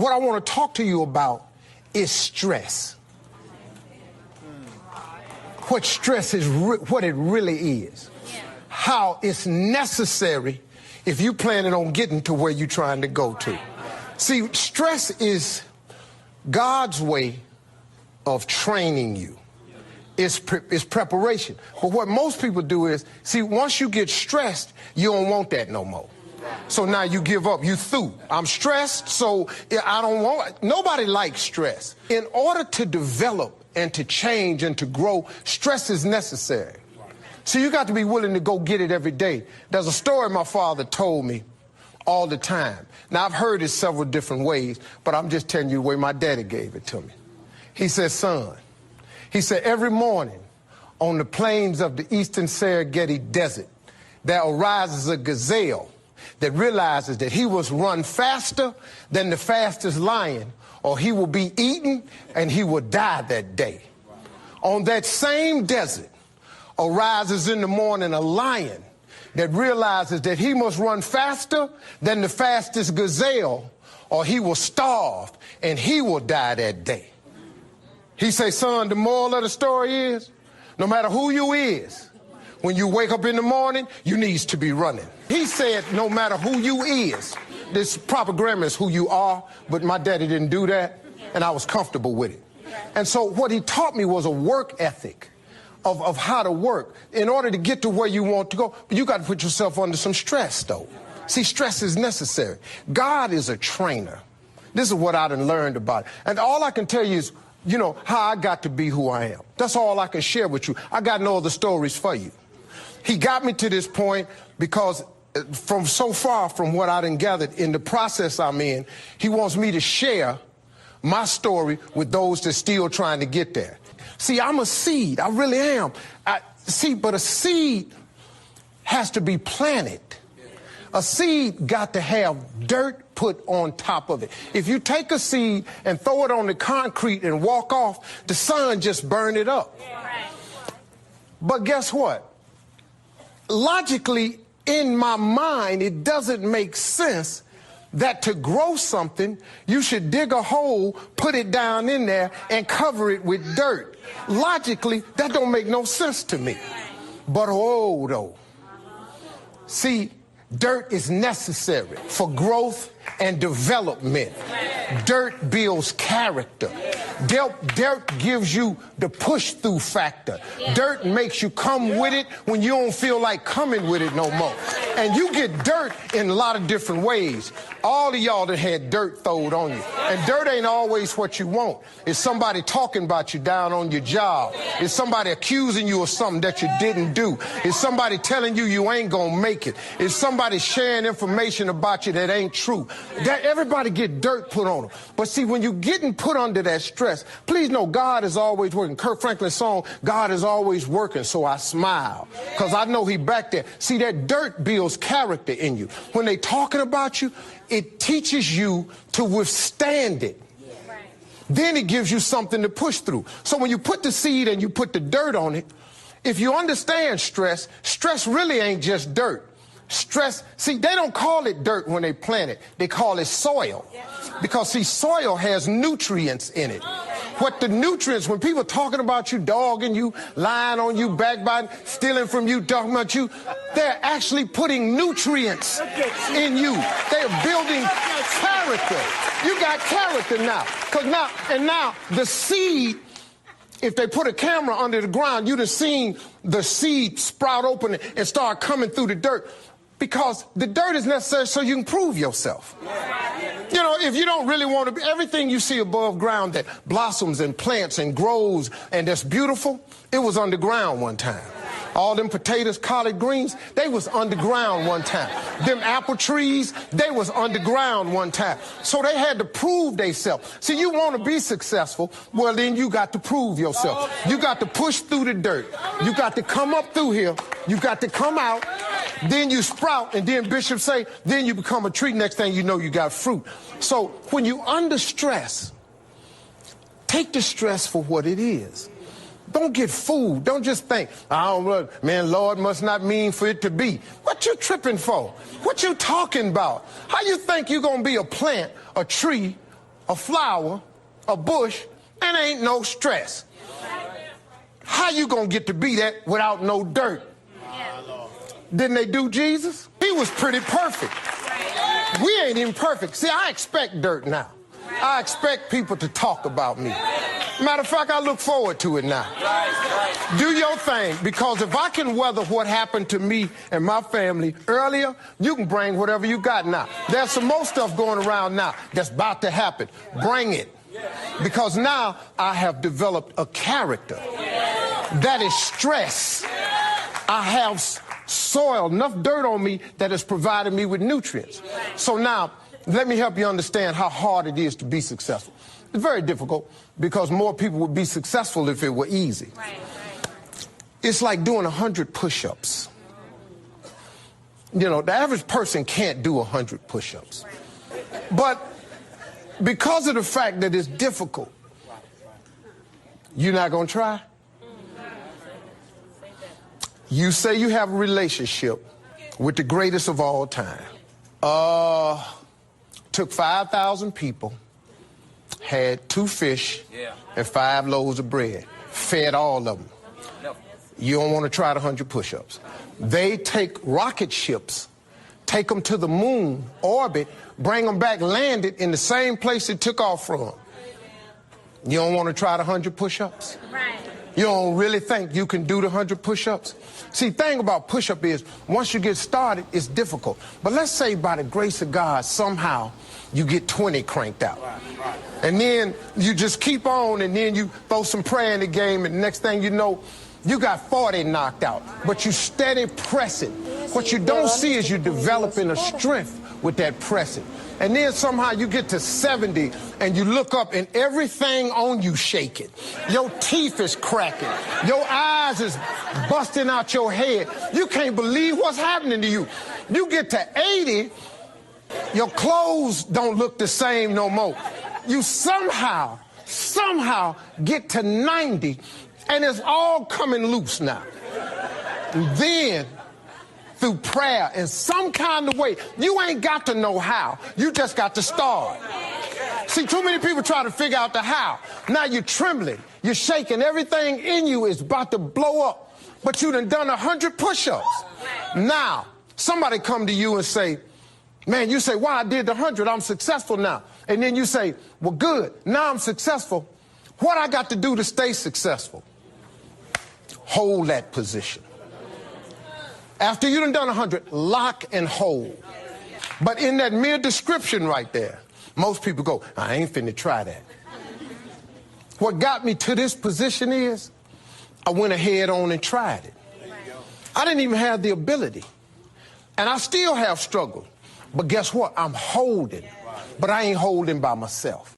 what I want to talk to you about is stress. What stress is, what it really is. How it's necessary if you're planning on getting to where you're trying to go to. See, stress is God's way of training you. It's preparation. But what most people do is, see, once you get stressed, you don't want that no more. So now you give up. You through. I'm stressed, so I don't want it. Nobody likes stress. In order to develop and to change and to grow, stress is necessary. So you got to be willing to go get it every day. There's a story my father told me all the time. Now, I've heard it several different ways, but I'm just telling you the way my daddy gave it to me. He said, son, he said, every morning on the plains of the eastern Serengeti Desert, there arises a gazelle that realizes that he must run faster than the fastest lion, or he will be eaten and he will die that day. On that same desert arises in the morning a lion that realizes that he must run faster than the fastest gazelle, or he will starve and he will die that day. He say, son, the moral of the story is, no matter who you is, when you wake up in the morning, you needs to be running. He said, no matter who you is, this proper grammar is who you are, but my daddy didn't do that, and I was comfortable with it. And so what he taught me was a work ethic of how to work in order to get to where you want to go. But you got to put yourself under some stress, though. See, stress is necessary. God is a trainer. This is what I done learned about it. And all I can tell you is, you know, how I got to be who I am. That's all I can share with you. I got no other stories for you. He got me to this point because from so far from what I done gathered in the process I'm in, he wants me to share my story with those that's still trying to get there. See, I'm a seed. I really am. But a seed has to be planted. A seed got to have dirt put on top of it. If you take a seed and throw it on the concrete and walk off, the sun just burn it up. But guess what? Logically, in my mind, it doesn't make sense that to grow something, you should dig a hole, put it down in there, and cover it with dirt. Logically, that don't make no sense to me. But oh, though. See, dirt is necessary for growth and development. Dirt builds character. Dirt gives you the push-through factor. Dirt makes you come with it when you don't feel like coming with it no more. And you get dirt in a lot of different ways. All of y'all that had dirt thrown on you. And dirt ain't always what you want. It's somebody talking about you down on your job. It's somebody accusing you of something that you didn't do. It's somebody telling you you ain't gonna make it. It's somebody sharing information about you that ain't true. That everybody get dirt put on them. But see, when you're getting put under that stress, please know God is always working. Kirk Franklin's song, God is always working, so I smile. Because I know he back there. See, that dirt builds character in you. When they talking about you, it teaches you to withstand it. Then it gives you something to push through. So when you put the seed and you put the dirt on it, if you understand stress, stress really ain't just dirt. Stress, see, they don't call it dirt when they plant it. They call it soil. Because, see, soil has nutrients in it. What the nutrients, when people talking about you, dogging you, lying on you, backbiting, stealing from you, talking about you, they're actually putting nutrients in you. They're building character. You got character now. Now the seed, if they put a camera under the ground, you'd have seen the seed sprout open and start coming through the dirt. Because the dirt is necessary so you can prove yourself. You know, if you don't really want to be, everything you see above ground that blossoms and plants and grows and that's beautiful, it was underground one time. All them potatoes, collard greens, they was underground one time. Them apple trees, they was underground one time. So they had to prove themselves. See, you want to be successful, well, then you got to prove yourself. You got to push through the dirt. You got to come up through here. You got to come out. Then you sprout, and then Bishop say, then you become a tree. Next thing you know, you got fruit. So when you under stress, take the stress for what it is. Don't get fooled. Don't just think, I don't know, man, Lord must not mean for it to be. What you tripping for? What you talking about? How you think you're going to be a plant, a tree, a flower, a bush, and ain't no stress. How you gonna get to be that without no dirt? Didn't they do Jesus? He was pretty perfect. We ain't even perfect. See, I expect dirt now. I expect people to talk about me. Matter of fact, I look forward to it now. Do your thing, because if I can weather what happened to me and my family earlier, you can bring whatever you got now. There's some more stuff going around now that's about to happen. Bring it. Because now I have developed a character that is stress. I have soil, enough dirt on me that has provided me with nutrients. So now, let me help you understand how hard it is to be successful. It's very difficult because more people would be successful if it were easy. It's like doing 100 push-ups. You know, the average person can't do 100 push-ups. But because of the fact that it's difficult, you're not going to try? You say you have a relationship with the greatest of all time. Took 5,000 people, had 2 fish and 5 loaves of bread, fed all of them. You don't want to try the 100 push-ups. They take rocket ships, take them to the moon, orbit, bring them back, land it in the same place it took off from. You don't want to try the 100 push-ups? You don't really think you can do the 100 push-ups? See, the thing about push-up is, once you get started, it's difficult. But let's say by the grace of God, somehow you get 20 cranked out. And then you just keep on, and then you throw some prayer in the game, and the next thing you know, you got 40 knocked out. But you steady pressing. What you don't see is you're developing a strength with that pressing. And then somehow you get to 70 and you look up and everything on you shaking. Your teeth is cracking. Your eyes is busting out your head. You can't believe what's happening to you. You get to 80, your clothes don't look the same no more. You somehow get to 90 and it's all coming loose now. And then through prayer in some kind of way. You ain't got to know how. You just got to start. See, too many people try to figure out the how. Now you're trembling. You're shaking. Everything in you is about to blow up. But you done 100 push-ups. Now, somebody come to you and say, man, you say, wow, I did the 100. I'm successful now. And then you say, well, good. Now I'm successful. What I got to do to stay successful? Hold that position. After you done 100, lock and hold. But in that mere description right there, most people go, I ain't finna try that. What got me to this position is I went ahead on and tried it. I didn't even have the ability. And I still have struggled. But guess what? I'm holding. But I ain't holding by myself.